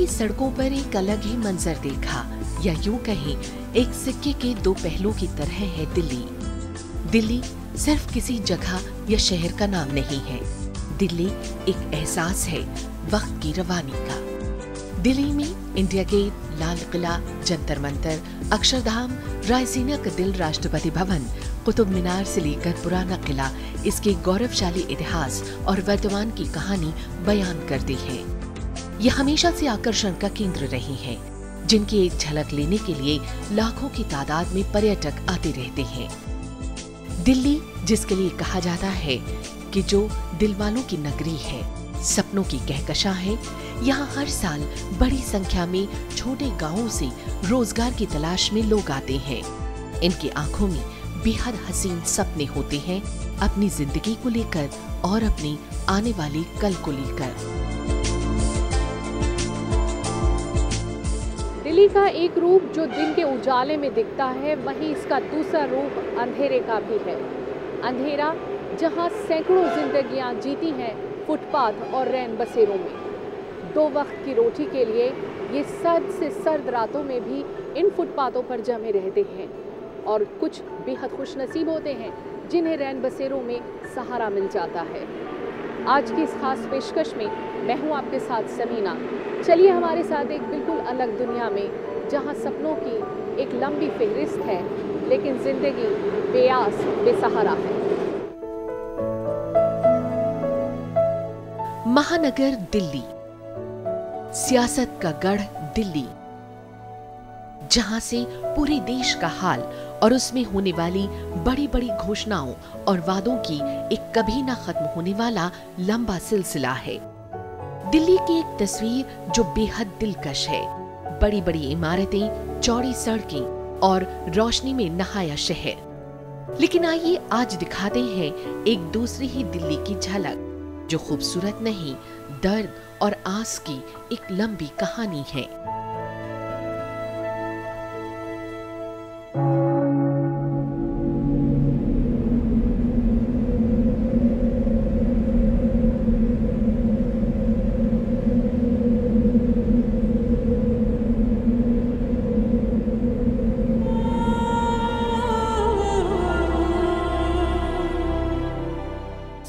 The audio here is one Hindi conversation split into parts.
की सड़कों पर एक अलग ही मंजर देखा, या यूं कहें एक सिक्के के दो पहलुओं की तरह है दिल्ली। दिल्ली सिर्फ किसी जगह या शहर का नाम नहीं है। दिल्ली एक एहसास है वक्त की रवानी का। दिल्ली में इंडिया गेट, लाल किला, जंतर मंतर, अक्षरधाम, रायसीना का दिल राष्ट्रपति भवन, कुतुब मीनार से लेकर पुराना किला इसके गौरवशाली इतिहास और वर्तमान की कहानी बयान करती है। ये हमेशा से आकर्षण का केंद्र रही है, जिनकी एक झलक लेने के लिए लाखों की तादाद में पर्यटक आते रहते हैं। दिल्ली जिसके लिए कहा जाता है कि जो दिल वालों की नगरी है, सपनों की कहकशां है, यहाँ हर साल बड़ी संख्या में छोटे गांवों से रोजगार की तलाश में लोग आते हैं। इनकी आंखों में बेहद हसीन सपने होते हैं, अपनी जिंदगी को लेकर और अपने आने वाले कल को लेकर। दिल्ली का एक रूप जो दिन के उजाले में दिखता है, वहीं इसका दूसरा रूप अंधेरे का भी है। अंधेरा जहां सैकड़ों जिंदगियां जीती हैं फुटपाथ और रैन बसेरों में। दो वक्त की रोटी के लिए ये सर्द से सर्द रातों में भी इन फुटपाथों पर जमे रहते हैं, और कुछ बेहद खुशनसीब होते हैं जिन्हें रैन बसेरों में सहारा मिल जाता है। आज की इस खास पेशकश में मैं हूँ आपके साथ समीना। चलिए हमारे साथ एक बिल्कुल अलग दुनिया में, जहाँ सपनों की एक लंबी फहरिस्त है, लेकिन जिंदगी बेआस बेसहारा है। महानगर दिल्ली, सियासत का गढ़ दिल्ली, जहां से पूरे देश का हाल और उसमें होने वाली बड़ी बड़ी घोषणाओं और वादों की एक कभी ना खत्म होने वाला लंबा सिलसिला है। दिल्ली की एक तस्वीर जो बेहद दिलकश है। बड़ी बड़ी इमारतें, चौड़ी सड़कें और रोशनी में नहाया शहर। लेकिन आइए आज दिखाते हैं एक दूसरी ही दिल्ली की झलक, जो खूबसूरत नहीं, दर्द और आस की एक लंबी कहानी है।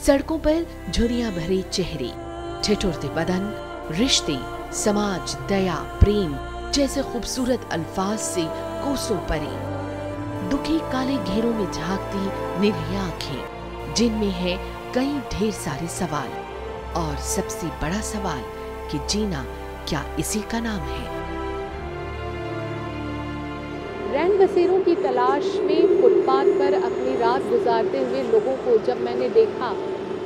सड़कों पर झुर्रियां भरे चेहरे, ठिठुरते बदन, रिश्ते, समाज, दया, प्रेम जैसे खूबसूरत अल्फाज से कोसों परे। दुखी काले घेरों में झांकती निरीह आंखें, जिनमें है कई ढेर सारे सवाल, और सबसे बड़ा सवाल कि जीना क्या इसी का नाम है। रैन बसेरों की तलाश में फुटपाथ पर अपनी रात गुजारते हुए लोगों को जब मैंने देखा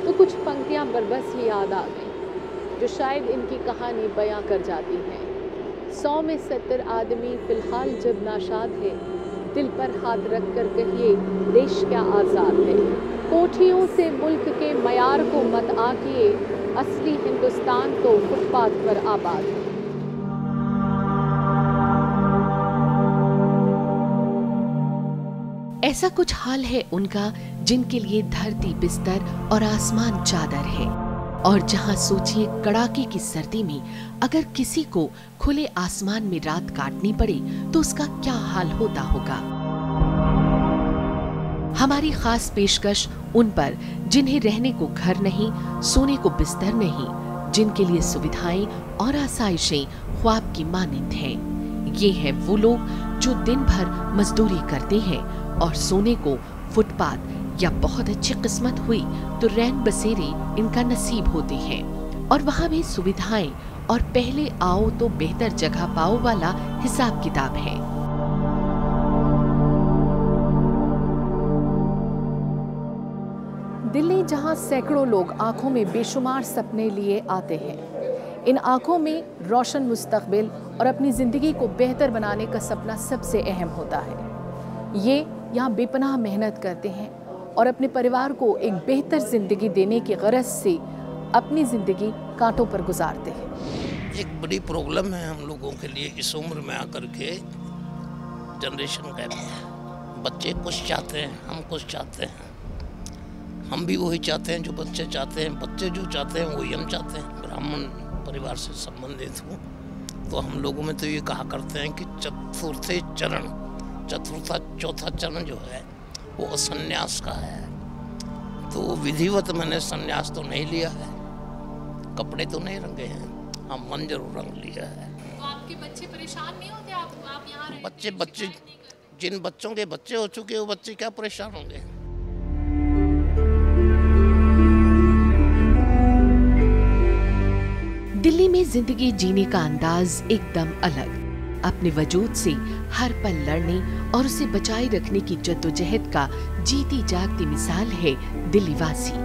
तो कुछ पंक्तियां बरबस ही याद आ गईं, जो शायद इनकी कहानी बयां कर जाती हैं। 100 में 70 आदमी फिलहाल जब नाशाद है, दिल पर हाथ रख कर कहिए देश क्या आज़ाद है। कोठियों से मुल्क के मयार को मत आकिए, असली हिंदुस्तान तो फुटपाथ पर आबाद है। ऐसा कुछ हाल है उनका जिनके लिए धरती बिस्तर और आसमान चादर है, और जहां सोचिए कड़ाके की सर्दी में अगर किसी को खुले आसमान में रात काटनी पड़े तो उसका क्या हाल होता होगा। हमारी खास पेशकश उन पर जिन्हें रहने को घर नहीं, सोने को बिस्तर नहीं, जिनके लिए सुविधाएं और आसाइशें ख्वाब की मानिंद हैं। ये हैं वो लोग जो दिन भर मजदूरी करते हैं और सोने को फुटपाथ, या बहुत अच्छी किस्मत हुई तो रैन बसेरे इनका नसीब होते हैं, और वहाँ भी सुविधाएं और पहले आओ तो बेहतर जगह पाओ वाला हिसाब किताब है। दिल्ली जहां सैकड़ों लोग आंखों में बेशुमार सपने लिए आते हैं। इन आंखों में रोशन मुस्तकबिल और अपनी जिंदगी को बेहतर बनाने का सपना सबसे अहम होता है। ये यहाँ बेपनाह मेहनत करते हैं और अपने परिवार को एक बेहतर जिंदगी देने की गरज से अपनी जिंदगी कांटों पर गुजारते हैं। एक बड़ी प्रॉब्लम है हम लोगों के लिए इस उम्र में आकर के, जनरेशन गैप है। बच्चे कुछ चाहते हैं, हम कुछ चाहते हैं, हम भी वही चाहते हैं जो बच्चे चाहते हैं, बच्चे जो चाहते हैं वही हम चाहते हैं। ब्राह्मण परिवार से संबंधित हूँ, तो हम लोगों में तो ये कहा करते हैं कि चौथा चरण जो है वो संन्यास का है। तो विधिवत मैंने संन्यास तो नहीं लिया है, कपड़े तो नहीं रंगे हैं, हाँ मन जरूर रंग लिया है। तो आपके बच्चे परेशान नहीं होते? आप यहाँ बच्चे जिन बच्चों के बच्चे हो चुके वो बच्चे क्या परेशान होंगे। दिल्ली में जिंदगी जीने का अंदाज एकदम अलग। अपने वजूद से हर पल लड़ने और उसे बचाए रखने की जद्दोजहद का जीती जागती मिसाल है दिल्ली वासी।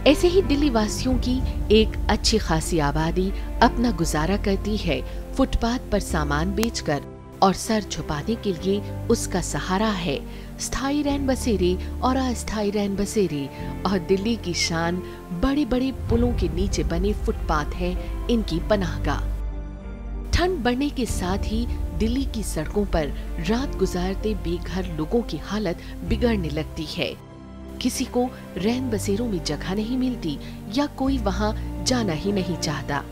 ऐसे ही दिल्ली वासियों की एक अच्छी खासी आबादी अपना गुजारा करती है फुटपाथ पर सामान बेचकर, और सर छुपाने के लिए उसका सहारा है स्थायी रैन बसेरे और अस्थायी रैन बसेरे। और दिल्ली की शान बड़े बड़े पुलों के नीचे बने फुटपाथ है इनकी पनाहगाह। ठंड बढ़ने के साथ ही दिल्ली की सड़कों पर रात गुजारते बेघर लोगों की हालत बिगड़ने लगती है। किसी को रैन बसेरों में जगह नहीं मिलती या कोई वहां जाना ही नहीं चाहता।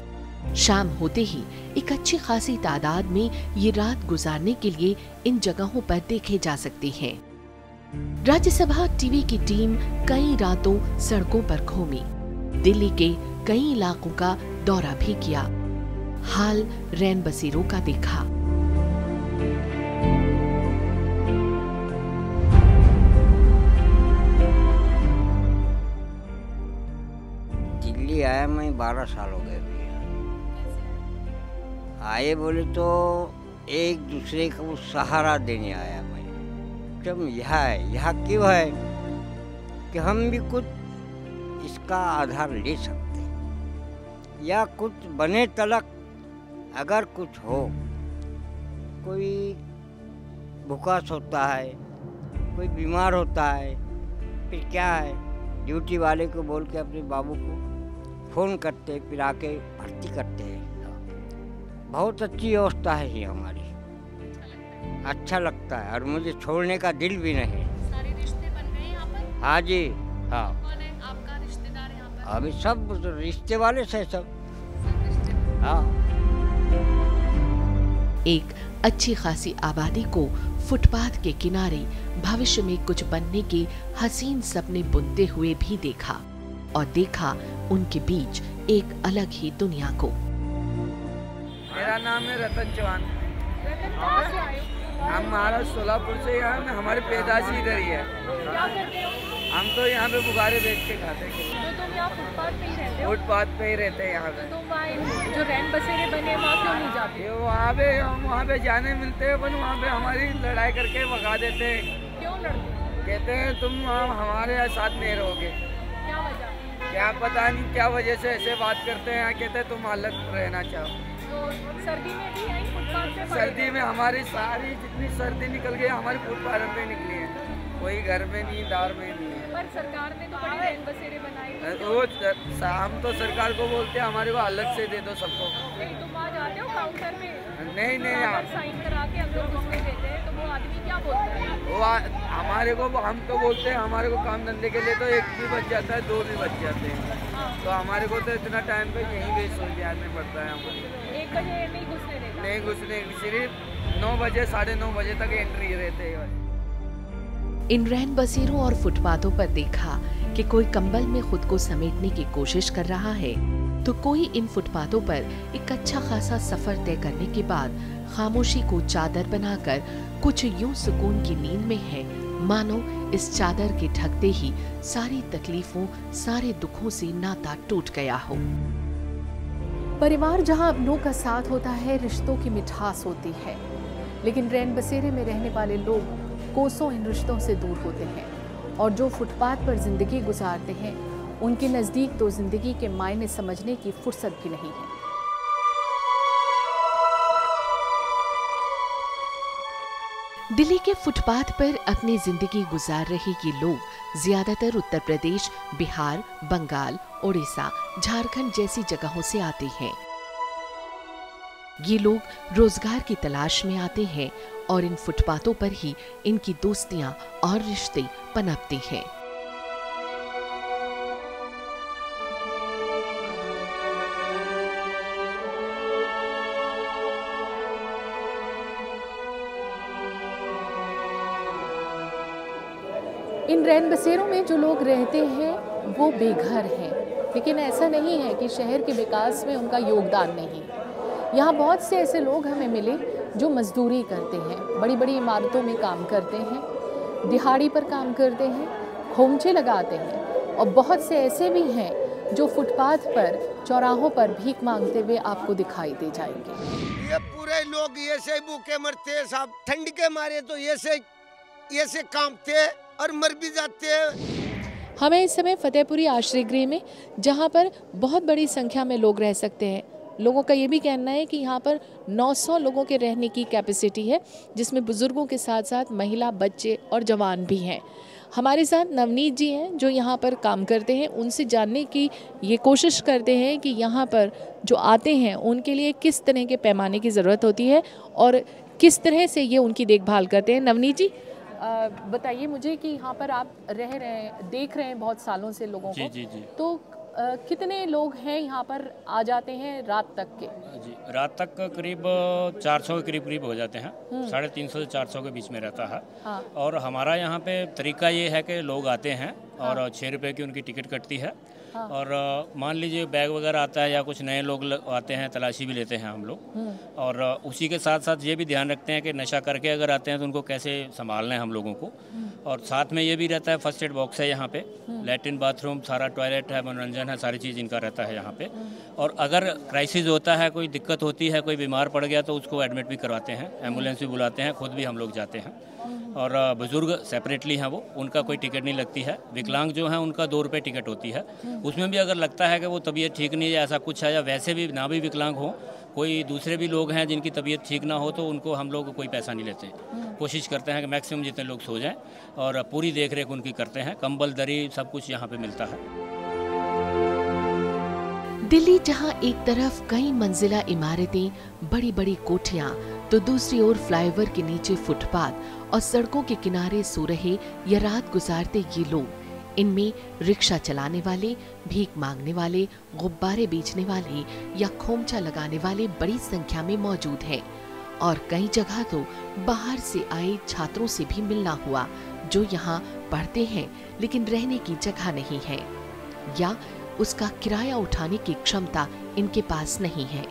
शाम होते ही एक अच्छी खासी तादाद में ये रात गुजारने के लिए इन जगहों पर देखे जा सकते हैं। राज्यसभा टीवी की टीम कई रातों सड़कों पर घूमी, दिल्ली के कई इलाकों का दौरा भी किया, हाल रैन बसेरों का देखा। दिल्ली आया मैं 12 साल हो गए। आए बोले तो एक दूसरे को सहारा देने आया मैं। जब यहाँ क्यों है कि हम भी कुछ इसका आधार ले सकते, या कुछ बने तलक अगर कुछ हो, कोई भूखा सोता है, कोई बीमार होता है, फिर क्या है, ड्यूटी वाले को बोल के अपने बाबू को फ़ोन करते, फिर आके भर्ती करते हैं। बहुत अच्छी व्यवस्था है ये हमारी, अच्छा लगता है और मुझे छोड़ने का दिल भी नहीं। सारे रिश्ते बन गए यहाँ पर? हाँ जी, हाँ। कौन है आपका रिश्तेदार यहाँ पर? अभी सब रिश्ते वाले से सब हाँ। एक अच्छी खासी आबादी को फुटपाथ के किनारे भविष्य में कुछ बनने के हसीन सपने बुनते हुए भी देखा, और देखा उनके बीच एक अलग ही दुनिया को। मेरा नाम है रतन चौहान। रतन कहाँ से आए हो? हम महाराष्ट्र सोलापुर से यहाँ में, हमारी पैदाश इधर ही है। क्या करते हो? हम तो यहाँ पे बुखारे बेच के खाते हैं। तो तुम यहाँ फुटपाथ पे ही रहते हो? फुटपाथ पे ही रहते हैं यहाँ पे। तो तुम वहाँ जो रैन बसेरे बने वहाँ क्यों नहीं जाते? ये वहाँ पे जाने मिलते हैं, पर वहाँ पे हमारी लड़ाई करके भगा देते हैं। क्यों लड़ते? कहते हैं तुम हमारे साथ नहीं रहोगे। क्या वजह? क्या पता नहीं क्या वजह से ऐसे बात करते हैं। कहते हैं तुम अलग रहना चाहो। तो सर्दी में भी यहीं फुटपाथ पे? सर्दी में हमारी सारी जितनी सर्दी निकल गई हमारी फुटपाथ पे निकली है, कोई घर में नहीं, दार में नहीं है। पर सरकार ने तो बड़ी रैन बसेरे बनाई। वो हम तो सरकार को बोलते हैं हमारे को अलग से दे दो सबको। नहीं, तुम वहाँ जाते हो काउंटर में? नहीं साइन करा के अंदर घुसने देते हैं, तो वो आदमी क्या बोलता है? वो हमारे को, हम तो बोलते हैं हमारे को काम धंधे के लिए तो 1 भी बच जाता है, 2 भी बच जाते हैं। तो हमारे को तो इतना टाइम पे यहीं वेस्ट हो जाने पड़ता है। हमारे 1 बजे नहीं घुसने देगा? नहीं घुसने, सिर्फ 9 बजे 9:30 बजे तक एंट्री रहते हैं। इन रैन बसेरों और फुटपाथों पर देखा कि कोई कंबल में खुद को समेटने की कोशिश कर रहा है, तो कोई इन फुटपाथों पर एक अच्छा खासा सफर तय करने के बाद खामोशी को चादर बनाकर कुछ यूं सुकून की नींद में है, मानो इस चादर के ढकते ही सारी तकलीफों, सारे दुखों से नाता टूट गया हो। परिवार जहां अपनों का साथ होता है, रिश्तों की मिठास होती है, लेकिन रैन बसेरे में रहने वाले लोग कोसों इन रिश्तों से दूर होते हैं, और जो फुटपाथ पर जिंदगी गुजारते हैं उनके नज़दीक तो जिंदगी के मायने समझने की फुर्सत भी नहीं है। दिल्ली के फुटपाथ पर अपनी जिंदगी गुजार रहे ये लोग ज्यादातर उत्तर प्रदेश, बिहार, बंगाल, ओडिशा, झारखंड जैसी जगहों से आते हैं। ये लोग रोजगार की तलाश में आते हैं और इन फुटपाथों पर ही इनकी दोस्तियां और रिश्ते पनपते हैं। इन रैन बसेरों में जो लोग रहते हैं वो बेघर हैं, लेकिन ऐसा नहीं है कि शहर के विकास में उनका योगदान नहीं। यहाँ बहुत से ऐसे लोग हमें मिले जो मजदूरी करते हैं, बड़ी बड़ी इमारतों में काम करते हैं, दिहाड़ी पर काम करते हैं, खोमचे लगाते हैं, और बहुत से ऐसे भी हैं जो फुटपाथ पर, चौराहों पर भीख मांगते हुए आपको दिखाई दे जाएंगे। ये पूरे लोग ये से भूखे मरते साहब, ठंड के मारे तो ये से कांपते और मर भी जाते हैं। हमें इस समय फतेहपुरी आश्रय गृह में, जहाँ पर बहुत बड़ी संख्या में लोग रह सकते हैं, लोगों का ये भी कहना है कि यहाँ पर 900 लोगों के रहने की कैपेसिटी है, जिसमें बुजुर्गों के साथ साथ महिला, बच्चे और जवान भी हैं। हमारे साथ नवनीत जी हैं जो यहाँ पर काम करते हैं। उनसे जानने की ये कोशिश करते हैं कि यहाँ पर जो आते हैं उनके लिए किस तरह के पैमाने की ज़रूरत होती है और किस तरह से ये उनकी देखभाल करते हैं। नवनीत जी, बताइए मुझे कि यहाँ पर आप रह रहे हैं, देख रहे हैं बहुत सालों से लोगों को। जी। तो कितने लोग हैं यहाँ पर आ जाते हैं रात तक के? जी, रात तक करीब 400 के करीब हो जाते हैं। 350 से 400 के बीच में रहता है। हाँ। और हमारा यहाँ पे तरीका ये है कि लोग आते हैं और 6 रुपये की उनकी टिकट कटती है। हाँ। और मान लीजिए बैग वगैरह आता है या कुछ नए लोग आते हैं, तलाशी भी लेते हैं हम लोग। और उसी के साथ साथ ये भी ध्यान रखते हैं कि नशा करके अगर आते हैं तो उनको कैसे संभालना है हम लोगों को। और साथ में ये भी रहता है, फर्स्ट एड बॉक्स है यहाँ पे, लैट्रिन, बाथरूम, सारा टॉयलेट है, मनोरंजन है, सारी चीज़ इनका रहता है यहाँ पे। और अगर क्राइसिस होता है, कोई दिक्कत होती है, कोई बीमार पड़ गया तो उसको एडमिट भी करवाते हैं, एम्बुलेंस भी बुलाते हैं, खुद भी हम लोग जाते हैं। और बुजुर्ग सेपरेटली हैं, वो उनका कोई टिकट नहीं लगती है। विकलांग जो हैं उनका 2 रुपये टिकट होती है। उसमें भी अगर लगता है कि वो तबीयत ठीक नहीं है, ऐसा कुछ है, या वैसे भी ना भी विकलांग हो, कोई दूसरे भी लोग हैं जिनकी तबीयत ठीक ना हो, तो उनको हम लोग कोई पैसा नहीं लेते। कोशिश करते हैं कि मैक्सिमम जितने लोग सो जाएं और पूरी देख रेख उनकी करते हैं। कंबल, दरी, सब कुछ यहाँ पे मिलता है। दिल्ली जहां एक तरफ कई मंजिला इमारतें, बड़ी बड़ी कोठियां, तो दूसरी ओर फ्लाईओवर के नीचे फुटपाथ और सड़कों के किनारे सो रहे या रात गुजारते ये लोग, इनमें रिक्शा चलाने वाले, भीख मांगने वाले, गुब्बारे बेचने वाले या खोमचा लगाने वाले बड़ी संख्या में मौजूद हैं। और कई जगह तो बाहर से आए छात्रों से भी मिलना हुआ जो यहाँ पढ़ते हैं लेकिन रहने की जगह नहीं है या उसका किराया उठाने की क्षमता इनके पास नहीं है।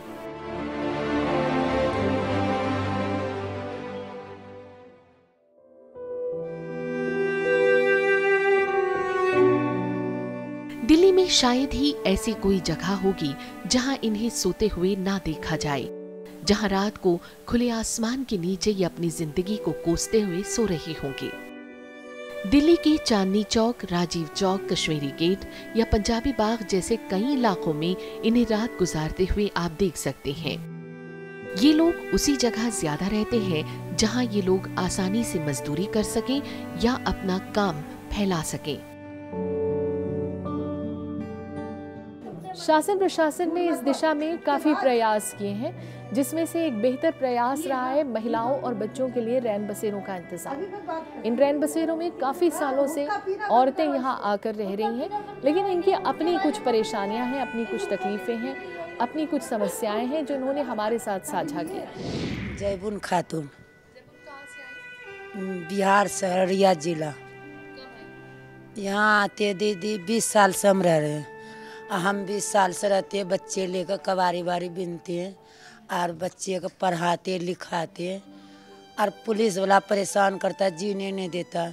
दिल्ली में शायद ही ऐसी कोई जगह होगी जहां इन्हें सोते हुए ना देखा जाए, जहां रात को खुले आसमान के नीचे ये अपनी जिंदगी को कोसते हुए सो रहे होंगे। दिल्ली के चांदनी चौक, राजीव चौक, कश्मीरी गेट या पंजाबी बाग जैसे कई इलाकों में इन्हें रात गुजारते हुए आप देख सकते हैं। ये लोग उसी जगह ज्यादा रहते हैं जहां ये लोग आसानी से मजदूरी कर सकें या अपना काम फैला सकें। शासन प्रशासन ने इस दिशा में काफ़ी प्रयास किए हैं, जिसमें से एक बेहतर प्रयास रहा है महिलाओं और बच्चों के लिए रैन बसेरों का इंतजाम। इन रैन बसेरों में काफ़ी सालों से औरतें यहाँ आकर रह रही हैं, लेकिन इनकी अपनी कुछ परेशानियाँ हैं, अपनी कुछ तकलीफ़ें हैं, अपनी कुछ समस्याएं हैं जो इन्होंने हमारे साथ साझा किया। जयबुन खातून, बिहार सहरिया जिला। यहाँ आते दीदी 20 साल से हम रह रहे हैं। हम 20 साल से रहते हैं, बच्चे लेकर कबारी बारी बिनते हैं और बच्चे को पढ़ाते लिखाते हैं। और पुलिस वाला परेशान करता, जीने नहीं देता।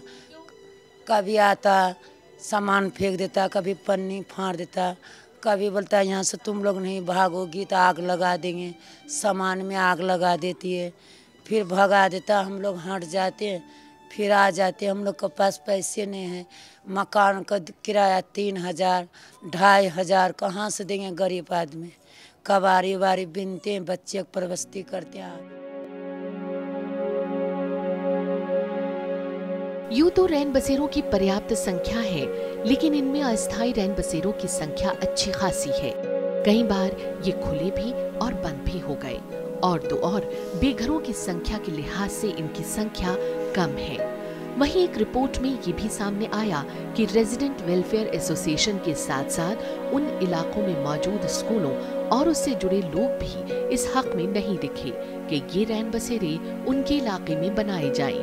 कभी आता सामान फेंक देता, कभी पन्नी फाड़ देता, कभी बोलता है यहाँ से तुम लोग नहीं भागोगी तो आग लगा देंगे। सामान में आग लगा देती है, फिर भगा देता। हम लोग हट जाते हैं, फिर आ जाते। हम लोग के पास पैसे नहीं हैं। मकान का किराया 3000, 2500 कहाँ से देंगे गरीब आदमी। कबारी बारी बिनते हैं, बच्चे को परवस्ती करते हैं। यूं तो रैन बसेरों की पर्याप्त संख्या है, लेकिन इनमें अस्थायी रैन बसेरों की संख्या अच्छी खासी है। कई बार ये खुले भी और बंद भी हो गए, और तो और बेघरों की संख्या के लिहाज से इनकी संख्या कम है। वहीं एक रिपोर्ट में ये भी सामने आया कि रेजिडेंट वेलफेयर एसोसिएशन के साथ साथ उन इलाकों में मौजूद स्कूलों और उससे जुड़े लोग भी इस हक में नहीं दिखे कि ये रैन बसेरे उनके इलाके में बनाए जाएं।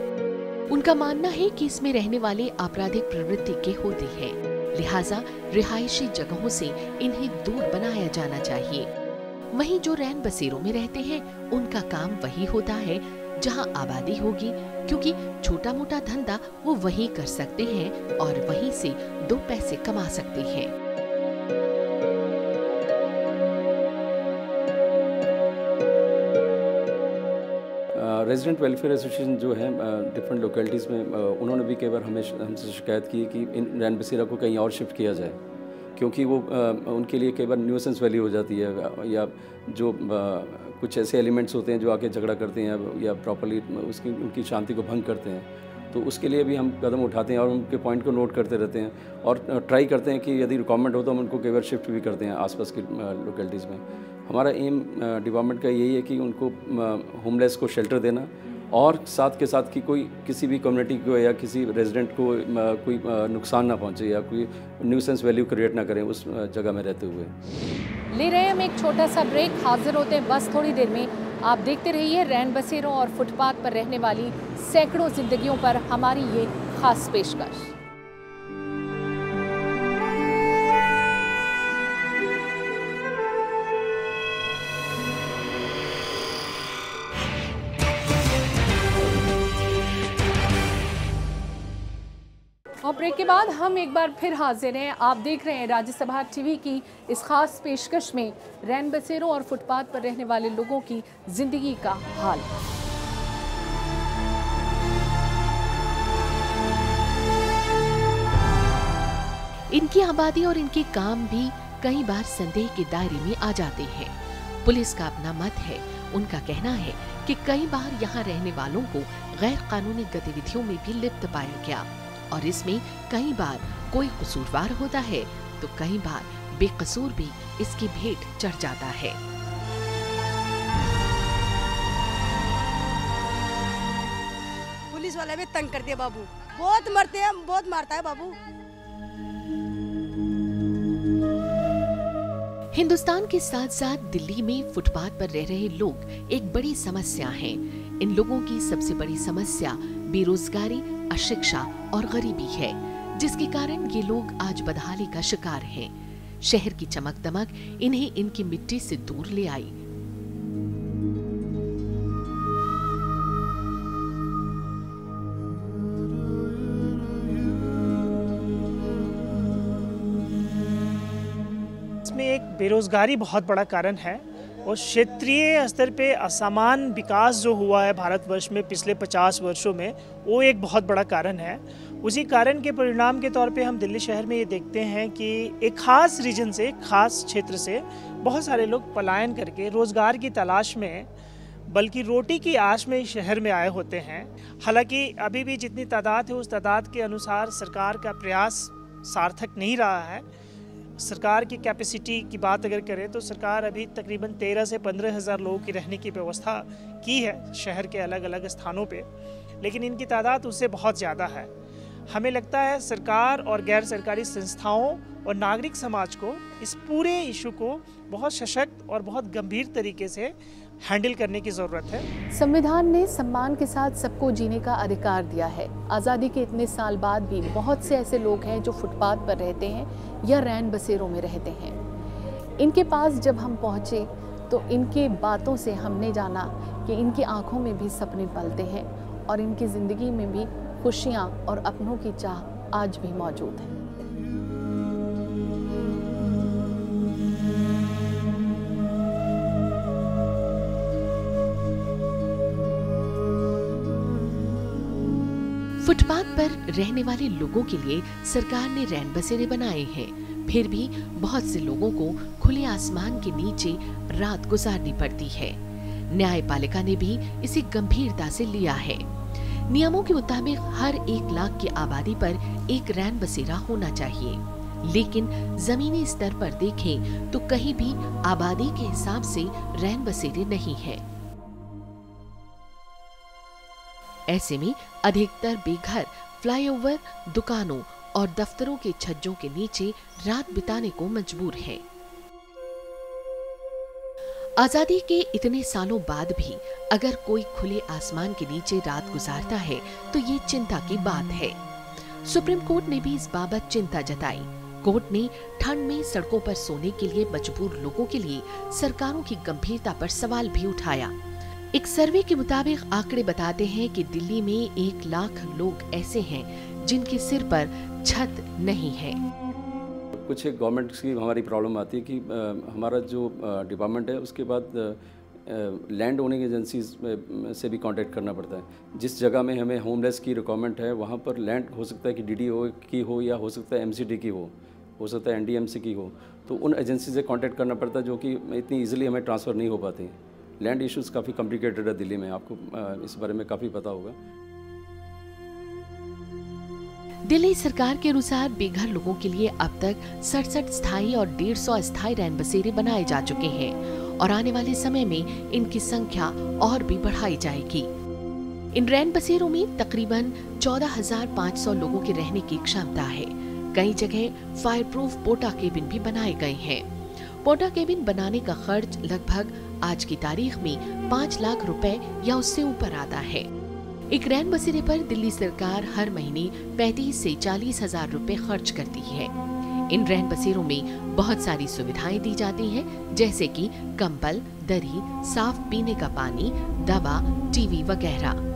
उनका मानना है कि इसमें रहने वाले आपराधिक प्रवृत्ति के होते हैं, लिहाजा रिहायशी जगहों से इन्हें दूर बनाया जाना चाहिए। वहीं जो रैन बसेरों में रहते हैं उनका काम वही होता है जहां आबादी होगी, क्योंकि छोटा मोटा धंधा वो वहीं कर सकते हैं और वहीं से 2 पैसे कमा सकते हैं। रेजिडेंट वेलफेयर एसोसिएशन जो है डिफरेंट लोकेलिटीज़ में उन्होंने भी कई बार हमसे शिकायत की कि इन रैन बसेरा को कहीं और शिफ्ट किया जाए, क्योंकि वो उनके लिए कई बार न्यूसेंस वैल्यू हो जाती है, या जो कुछ ऐसे एलिमेंट्स होते हैं जो आके झगड़ा करते हैं या प्रॉपर्ली उसकी उनकी शांति को भंग करते हैं। तो उसके लिए भी हम कदम उठाते हैं और उनके पॉइंट को नोट करते रहते हैं और ट्राई करते हैं कि यदि रिक्वायरमेंट हो तो हम उनको कई बार शिफ्ट भी करते हैं आसपास की लोकेलिटीज़ में। हमारा एम डिपार्टमेंट का यही है कि उनको होमलेस को शेल्टर देना और साथ के साथ कि कोई किसी भी कम्युनिटी को या किसी रेजिडेंट को कोई नुकसान ना पहुंचे या कोई न्यूसेंस वैल्यू क्रिएट ना करें उस जगह में रहते हुए। ले रहे हैं हम एक छोटा सा ब्रेक, हाजिर होते हैं बस थोड़ी देर में। आप देखते रहिए रैन बसेरों और फुटपाथ पर रहने वाली सैकड़ों जिंदगियों पर हमारी ये खास पेशकश। और ब्रेक के बाद हम एक बार फिर हाजिर हैं। आप देख रहे हैं राज्यसभा टीवी की इस खास पेशकश में रैन बसेरों और फुटपाथ पर रहने वाले लोगों की जिंदगी का हाल। इनकी आबादी और इनके काम भी कई बार संदेह के दायरे में आ जाते हैं। पुलिस का अपना मत है, उनका कहना है कि कई बार यहाँ रहने वालों को गैर कानूनी गतिविधियों में भी लिप्त पाया गया और इसमें कई बार कोई कसूरवार होता है तो कई बार बेकसूर भी इसकी भेंट चढ़ जाता है। पुलिस वाले भी तंग करते हैं बाबू, बहुत मरते हैं, बहुत मारता है बाबू। हिंदुस्तान के साथ साथ दिल्ली में फुटपाथ पर रह रहे लोग एक बड़ी समस्या हैं। इन लोगों की सबसे बड़ी समस्या बेरोजगारी, अशिक्षा और गरीबी है, जिसके कारण ये लोग आज बदहाली का शिकार हैं। शहर की चमक दमक इन्हें इनकी मिट्टी से दूर ले आई। इसमें एक बेरोजगारी बहुत बड़ा कारण है और क्षेत्रीय स्तर पे असमान विकास जो हुआ है भारतवर्ष में पिछले 50 वर्षों में, वो एक बहुत बड़ा कारण है। उसी कारण के परिणाम के तौर पे हम दिल्ली शहर में ये देखते हैं कि एक खास रीजन से, एक खास क्षेत्र से बहुत सारे लोग पलायन करके रोज़गार की तलाश में, बल्कि रोटी की आश में शहर में आए होते हैं। हालांकि अभी भी जितनी तादाद है उस तादाद के अनुसार सरकार का प्रयास सार्थक नहीं रहा है। सरकार की कैपेसिटी की बात अगर करें तो सरकार अभी तकरीबन 13 से 15 हज़ार लोगों की रहने की व्यवस्था की है शहर के अलग अलग स्थानों पे, लेकिन इनकी तादाद उससे बहुत ज़्यादा है। हमें लगता है सरकार और गैर सरकारी संस्थाओं और नागरिक समाज को इस पूरे इशू को बहुत सशक्त और बहुत गंभीर तरीके से हैंडल करने की ज़रूरत है। संविधान ने सम्मान के साथ सबको जीने का अधिकार दिया है। आज़ादी के इतने साल बाद भी बहुत से ऐसे लोग हैं जो फुटपाथ पर रहते हैं या रैन बसेरों में रहते हैं। इनके पास जब हम पहुँचे तो इनके बातों से हमने जाना कि इनकी आँखों में भी सपने पलते हैं और इनकी ज़िंदगी में भी खुशियाँ और अपनों की चाह आज भी मौजूद है। फुटपाथ पर रहने वाले लोगों के लिए सरकार ने रैन बसेरे बनाए हैं, फिर भी बहुत से लोगों को खुले आसमान के नीचे रात गुजारनी पड़ती है। न्यायपालिका ने भी इसे गंभीरता से लिया है। नियमों के मुताबिक हर 1 लाख की आबादी पर एक रैन बसेरा होना चाहिए, लेकिन जमीनी स्तर पर देखें तो कहीं भी आबादी के हिसाब से रैन बसेरे नहीं है। ऐसे में अधिकतर बेघर फ्लाईओवर, दुकानों और दफ्तरों के छज्जों के नीचे रात बिताने को मजबूर हैं। आजादी के इतने सालों बाद भी अगर कोई खुले आसमान के नीचे रात गुजारता है तो ये चिंता की बात है। सुप्रीम कोर्ट ने भी इस बाबत चिंता जताई। कोर्ट ने ठंड में सड़कों पर सोने के लिए मजबूर लोगों के लिए सरकारों की गंभीरता पर सवाल भी उठाया। एक सर्वे के मुताबिक आंकड़े बताते हैं कि दिल्ली में 1 लाख लोग ऐसे हैं जिनके सिर पर छत नहीं है। कुछ गवर्नमेंट की हमारी प्रॉब्लम आती है कि हमारा जो डिपार्टमेंट है उसके बाद लैंड ओनिंग एजेंसीज से भी कांटेक्ट करना पड़ता है। जिस जगह में हमें होमलेस की रिक्वायरमेंट है वहाँ पर लैंड हो सकता है कि डीडीओ की हो या हो सकता है एमसीडी की हो सकता है एनडीएमसी की हो, तो उन एजेंसी से कांटेक्ट करना पड़ता है जो कि इतनी इजीली हमें ट्रांसफ़र नहीं हो पाती। लैंड इश्यूज़ काफ़ी कॉम्प्लिकेटेड है दिल्ली में, आपको इस बारे में काफ़ी पता होगा। दिल्ली सरकार के अनुसार बेघर लोगों के लिए अब तक 67 स्थायी और 150 अस्थायी रैन बसेरे बनाए जा चुके हैं और आने वाले समय में इनकी संख्या और भी बढ़ाई जाएगी। इन रैन बसेरों में तकरीबन 14,500 लोगों के रहने की क्षमता है। कई जगह फायर प्रूफ पोटा केबिन भी बनाए गए हैं। पोटा केबिन बनाने का खर्च लगभग आज की तारीख में 5 लाख रुपए या उससे ऊपर आता है। एक रैन बसेरे पर दिल्ली सरकार हर महीने 35 से 40 हजार रुपए खर्च करती है। इन रैन बसेरों में बहुत सारी सुविधाएं दी जाती हैं, जैसे कि कंबल, दरी, साफ पीने का पानी, दवा, टीवी वगैरह।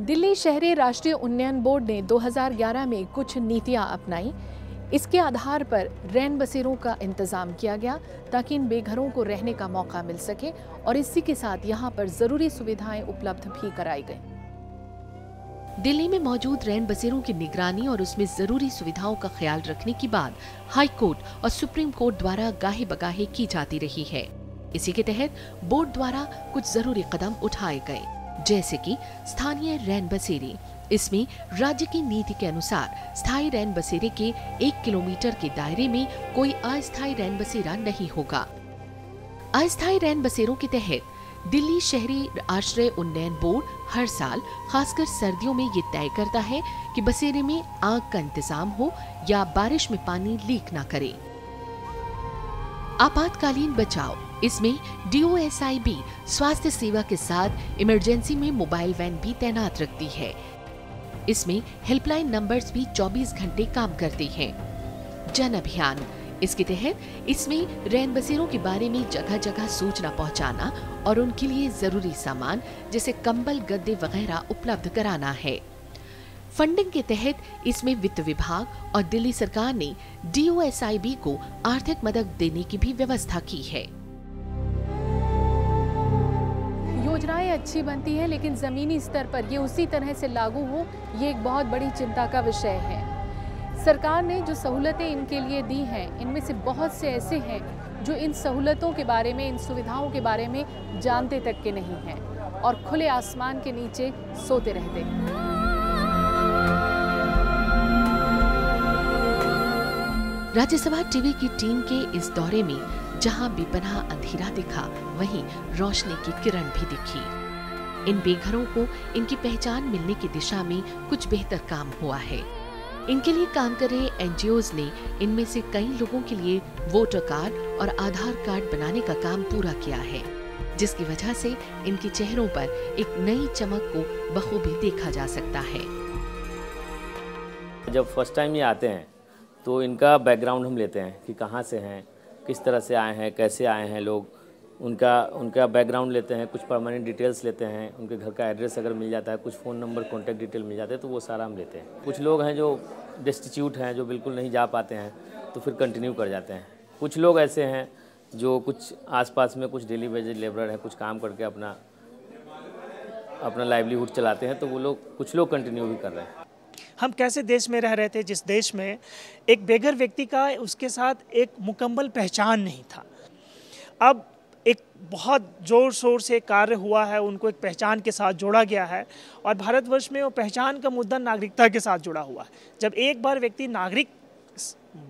दिल्ली शहरी राष्ट्रीय उन्नयन बोर्ड ने 2011 में कुछ नीतियां अपनाई। इसके आधार पर रैन बसेरों का इंतजाम किया गया ताकि इन बेघरों को रहने का मौका मिल सके और इसी के साथ यहाँ पर जरूरी सुविधाएं उपलब्ध भी कराई गई। दिल्ली में मौजूद रैन बसेरों की निगरानी और उसमें जरूरी सुविधाओं का ख्याल रखने की बात हाई कोर्ट और सुप्रीम कोर्ट द्वारा गाहे बगाहे की जाती रही है। इसी के तहत बोर्ड द्वारा कुछ जरूरी कदम उठाए गए, जैसे कि स्थानीय रैन बसेरे। इसमें राज्य की नीति के अनुसार स्थायी रैन बसेरे के 1 किलोमीटर के दायरे में कोई अस्थायी रैन बसेरा नहीं होगा। अस्थायी रैन बसेरों के तहत दिल्ली शहरी आश्रय उन्नयन बोर्ड हर साल खासकर सर्दियों में ये तय करता है कि बसेरे में आग का इंतजाम हो या बारिश में पानी लीक ना करे। आपातकालीन बचाव, इसमें DOSIB स्वास्थ्य सेवा के साथ इमरजेंसी में मोबाइल वैन भी तैनात रखती है। इसमें हेल्पलाइन नंबर्स भी 24 घंटे काम करते हैं। जन अभियान, इसके तहत इसमें रैन बसेरों के बारे में जगह जगह सूचना पहुंचाना और उनके लिए जरूरी सामान जैसे कंबल, गद्दे वगैरह उपलब्ध कराना है। फंडिंग के तहत इसमें वित्त विभाग और दिल्ली सरकार ने DOSIB को आर्थिक मदद देने की भी व्यवस्था की है। योजनाएं अच्छी बनती है लेकिन ज़मीनी स्तर पर ये उसी तरह से लागू हो, ये एक बहुत बड़ी चिंता का विषय है। सरकार ने जो सहूलतें इनके लिए दी हैं, इनमें से बहुत से ऐसे हैं जो इन सहूलतों के बारे में, इन सुविधाओं के बारे में जानते तक के नहीं हैं और खुले आसमान के नीचे सोते रहते हैं। राज्यसभा टीवी की टीम के इस दौरे में जहां बेपनाह अंधेरा दिखा, वहीं रोशनी की किरण भी दिखी। इन बेघरों को इनकी पहचान मिलने की दिशा में कुछ बेहतर काम हुआ है। इनके लिए काम कर रहे NGOs ने इनमें से कई लोगों के लिए वोटर कार्ड और आधार कार्ड बनाने का काम पूरा किया है, जिसकी वजह से इनके चेहरों पर एक नई चमक को बखूबी देखा जा सकता है। जब फर्स्ट टाइम ये आते हैं तो इनका बैकग्राउंड हम लेते हैं कि कहाँ से हैं, किस तरह से आए हैं, कैसे आए हैं लोग, उनका बैकग्राउंड लेते हैं, कुछ परमानेंट डिटेल्स लेते हैं, उनके घर का एड्रेस अगर मिल जाता है, कुछ फ़ोन नंबर, कॉन्टैक्ट डिटेल मिल जाते हैं तो वो सारा हम लेते हैं। कुछ लोग हैं जो डिस्टिट्यूट हैं, जो बिल्कुल नहीं जा पाते हैं तो फिर कंटिन्यू कर जाते हैं। कुछ लोग ऐसे हैं जो कुछ आसपास में कुछ डेली वेजेज लेबरर हैं, कुछ काम करके अपना लाइवलीहुड चलाते हैं, तो वो लोग कुछ लोग कंटिन्यू भी कर रहे हैं। हम कैसे देश में रह रहे थे जिस देश में एक बेघर व्यक्ति का उसके साथ एक मुकम्मल पहचान नहीं था। अब एक बहुत ज़ोर शोर से कार्य हुआ है, उनको एक पहचान के साथ जोड़ा गया है और भारतवर्ष में वो पहचान का मुद्दा नागरिकता के साथ जुड़ा हुआ है। जब एक बार व्यक्ति नागरिक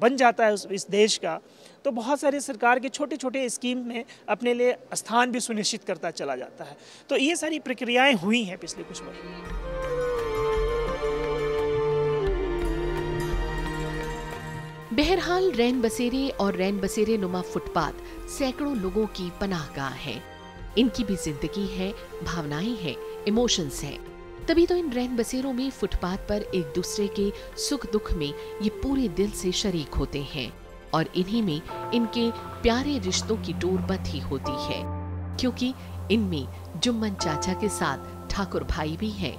बन जाता है इस देश का, तो बहुत सारी सरकार के छोटे छोटे स्कीम में अपने लिए स्थान भी सुनिश्चित करता चला जाता है। तो ये सारी प्रक्रियाएं हुई हैं पिछले कुछ वर्षों। बहरहाल रैन बसेरे और रैन बसेरे नुमा फुटपाथ सैकड़ों लोगों की पनाहगाह है। इनकी भी जिंदगी है, भावनाएं हैं, इमोशंस हैं। तभी तो इन रैन बसेरों में फुटपाथ पर एक दूसरे के सुख दुख में ये पूरे दिल से शरीक होते हैं और इन्हीं में इनके प्यारे रिश्तों की डोर बंधी होती है, क्योंकि इनमें जुम्मन चाचा के साथ ठाकुर भाई भी है,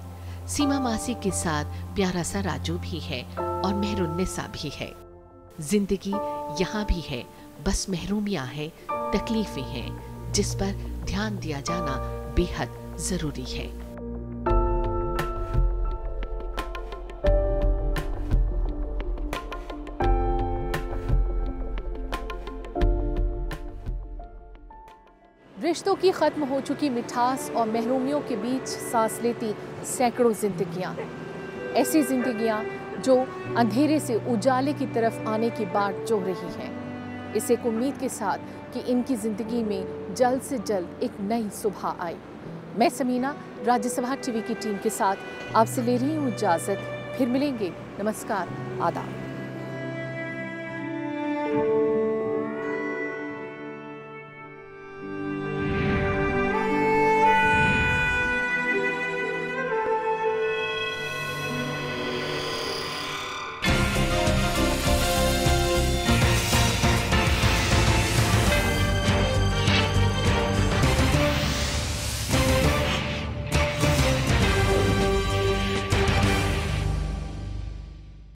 सीमा मासी के साथ प्यारा सा राजू भी है और मेहरुन्निसा भी है। जिंदगी यहाँ भी है, बस महरूमियाँ हैं, तकलीफें हैं, जिस पर ध्यान दिया जाना बेहद जरूरी है। रिश्तों की खत्म हो चुकी मिठास और महरूमियों के बीच सांस लेती सैकड़ों जिंदगियां, ऐसी जिंदगियां जो अंधेरे से उजाले की तरफ आने की बाट जोह रही हैं। इस एक उम्मीद के साथ कि इनकी जिंदगी में जल्द से जल्द एक नई सुबह आए। मैं समीना राज्यसभा टीवी की टीम के साथ आपसे ले रही हूँ इजाजत। फिर मिलेंगे। नमस्कार, आदाब।